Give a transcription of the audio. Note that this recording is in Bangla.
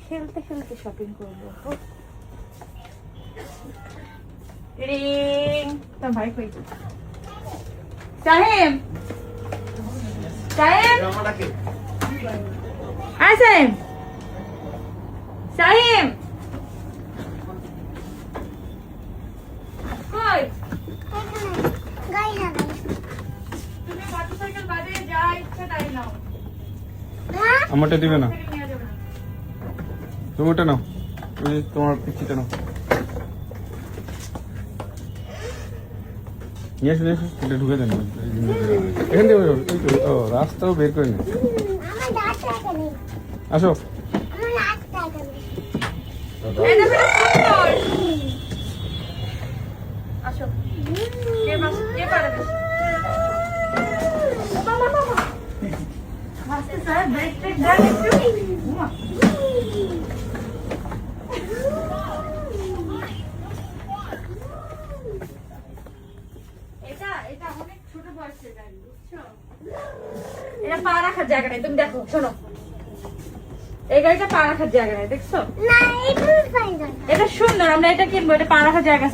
খেলতে খেলতে শপিং করবো। রিং তোর ভাই কই? সাহেব সাহেব আয় সাহেব সাহেব কই? তুমি মোটরসাইকেল বাদে যা ইচ্ছা তাই নাও। আমারটা দিবে না, তুমি ওটা নাও, তুমি তোমার পিচ্ছিটা নাও। নিয়ে আসো, এটা ঢুকে দেন এখান থেকে। ও রাস্তাও বের করে নি। আসো আসো কে পারে বেশি? আস্তে স্যার ব্রেক ট্রেক দেন একটু। এটা অনেক ছোট বয়সের গাড়ি, বুঝছো? এটা পা রাখার জায়গা নেই, তুমি দেখো শোনো, এই গাড়িটা পা রাখার জায়গা নেই, দেখছো? এটা সুন্দর, আমরা এটা কিনবো, এটা পা রাখার জায়গা আছে।